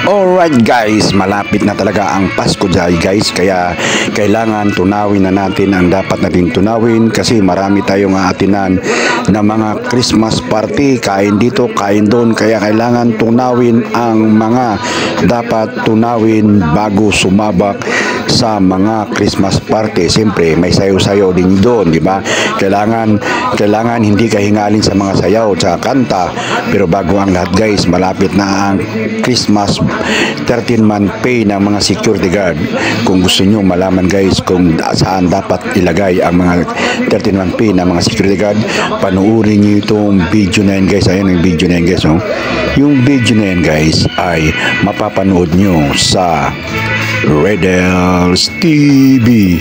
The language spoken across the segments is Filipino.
Alright guys, malapit na talaga ang Pasko guys, kaya kailangan tunawin na natin ang dapat natin tunawin kasi marami tayong aatinan na mga Christmas party, kain dito, kain doon, kaya kailangan tunawin ang mga dapat tunawin bago sumabak sa mga Christmas party. Siyempre may sayaw-sayaw din doon, di ba? Kailangan hindi ka hingalin sa mga sayaw at kanta, pero bago ang lahat guys, malapit na ang Christmas 13-month pay ng mga security guard. Kung gusto nyo malaman guys kung saan dapat ilagay ang mga 13-month pay ng mga security guard, panuorin nyo itong video na yan guys. Ayan yung video na yan guys, oh. Yung video na yan guys ay mapapanood nyo sa Redels TV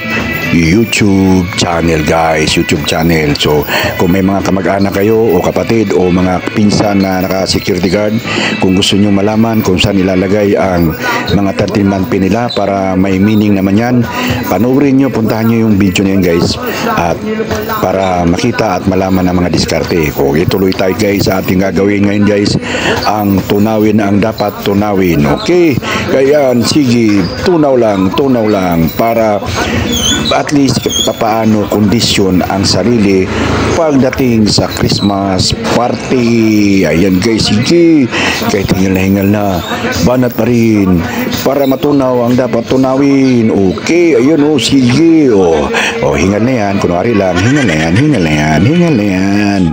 YouTube channel guys, YouTube channel. So kung may mga kamag-anak kayo o kapatid o mga pinsan na naka-security guard, kung gusto nyo malaman kung saan ilalagay ang mga 13-month pay nila para may meaning naman yan, panoorin nyo, puntahan nyo yung video na yan guys, at para makita at malaman ang mga diskarte. O ituloy tayo guys sa ating gagawin ngayon guys, ang tunawin ang dapat tunawin. Okay, kaya sige, tunaw lang para at least papaano kondisyon ang sarili pagdating sa Christmas party. Ayan guys, sige, kahit hingal na banat pa rin para matunaw ang dapat tunawin. Okay, ayun o, sige, o hingal na yan, kunwari lang, hingal na yan.